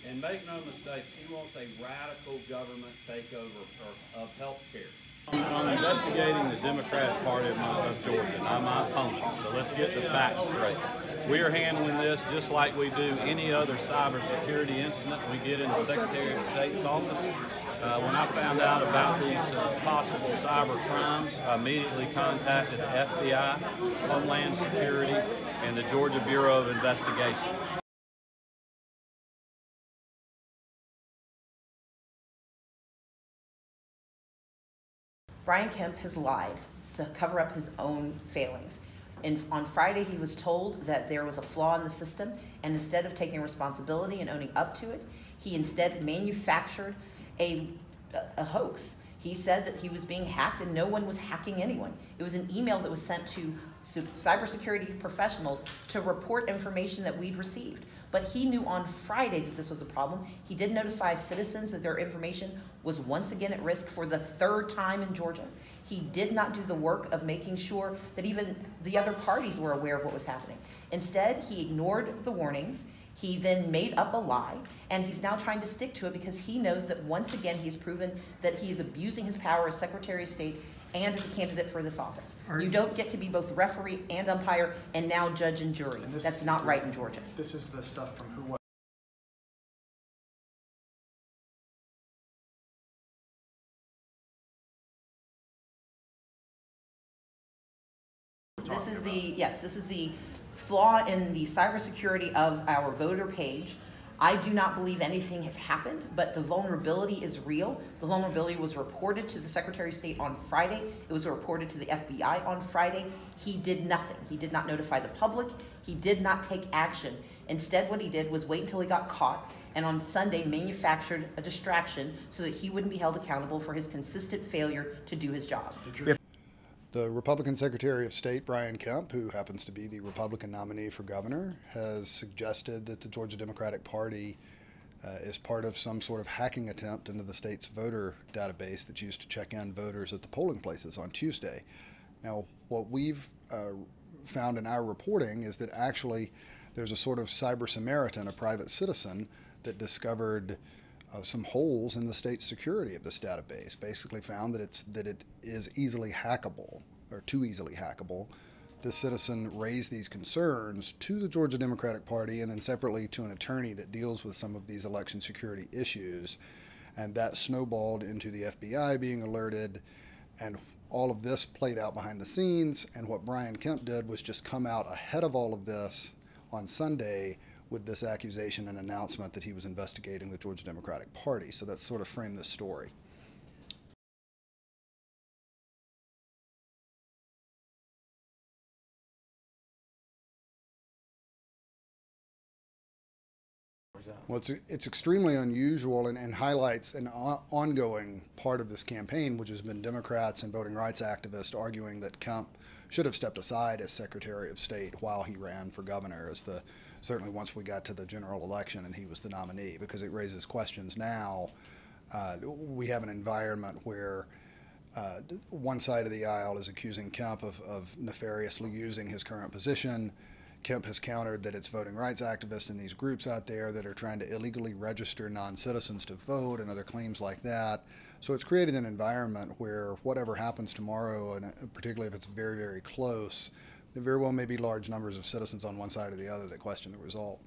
And make no mistakes, he wants a radical government takeover of health care. I'm investigating the Democratic Party of Georgia, not my opponent. So let's get the facts straight. We are handling this just like we do any other cybersecurity incident we get in the Secretary of State's office. When I found out about these possible cyber crimes, I immediately contacted the FBI, Homeland Security, and the Georgia Bureau of Investigation. Brian Kemp has lied to cover up his own failings. And on Friday, he was told that there was a flaw in the system, and instead of taking responsibility and owning up to it, he instead manufactured a hoax. He said that he was being hacked and no one was hacking anyone. It was an email that was sent to cybersecurity professionals to report information that we'd received. But he knew on Friday that this was a problem. He did notify citizens that their information was once again at risk for the third time in Georgia. He did not do the work of making sure that even the other parties were aware of what was happening. Instead, he ignored the warnings. He then made up a lie, and he's now trying to stick to it because he knows that once again he's proven that he is abusing his power as Secretary of State and as a candidate for this office. You don't get to be both referee and umpire and now judge and jury. That's not right in Georgia. This is the stuff from who? This is the flaw in the cybersecurity of our voter page. I do not believe anything has happened, but the vulnerability is real. The vulnerability was reported to the Secretary of State on Friday. It was reported to the FBI on Friday. He did nothing. He did not notify the public. He did not take action. Instead, what he did was wait until he got caught, and on Sunday manufactured a distraction so that he wouldn't be held accountable for his consistent failure to do his job. The Republican Secretary of State, Brian Kemp, who happens to be the Republican nominee for governor, has suggested that the Georgia Democratic Party is part of some sort of hacking attempt into the state's voter database that's used to check in voters at the polling places on Tuesday. Now, what we've found in our reporting is that actually there's a sort of cyber Samaritan, a private citizen, that discovered some holes in the state's security of this database. Basically found that it is easily hackable, or too easily hackable. This citizen raised these concerns to the Georgia Democratic Party and then separately to an attorney that deals with some of these election security issues. And that snowballed into the FBI being alerted, and all of this played out behind the scenes. And what Brian Kemp did was just come out ahead of all of this on Sunday with this accusation and announcement that he was investigating the Georgia Democratic Party. So that's sort of framed this story. Well, it's extremely unusual and highlights an ongoing part of this campaign, which has been Democrats and voting rights activists arguing that Kemp should have stepped aside as Secretary of State while he ran for governor, certainly once we got to the general election and he was the nominee, because it raises questions now. We have an environment where one side of the aisle is accusing Kemp of nefariously using his current position. Kemp has countered that it's voting rights activists and these groups out there that are trying to illegally register non-citizens to vote and other claims like that. So it's created an environment where whatever happens tomorrow, and particularly if it's very, very close, there very well may be large numbers of citizens on one side or the other that question the result.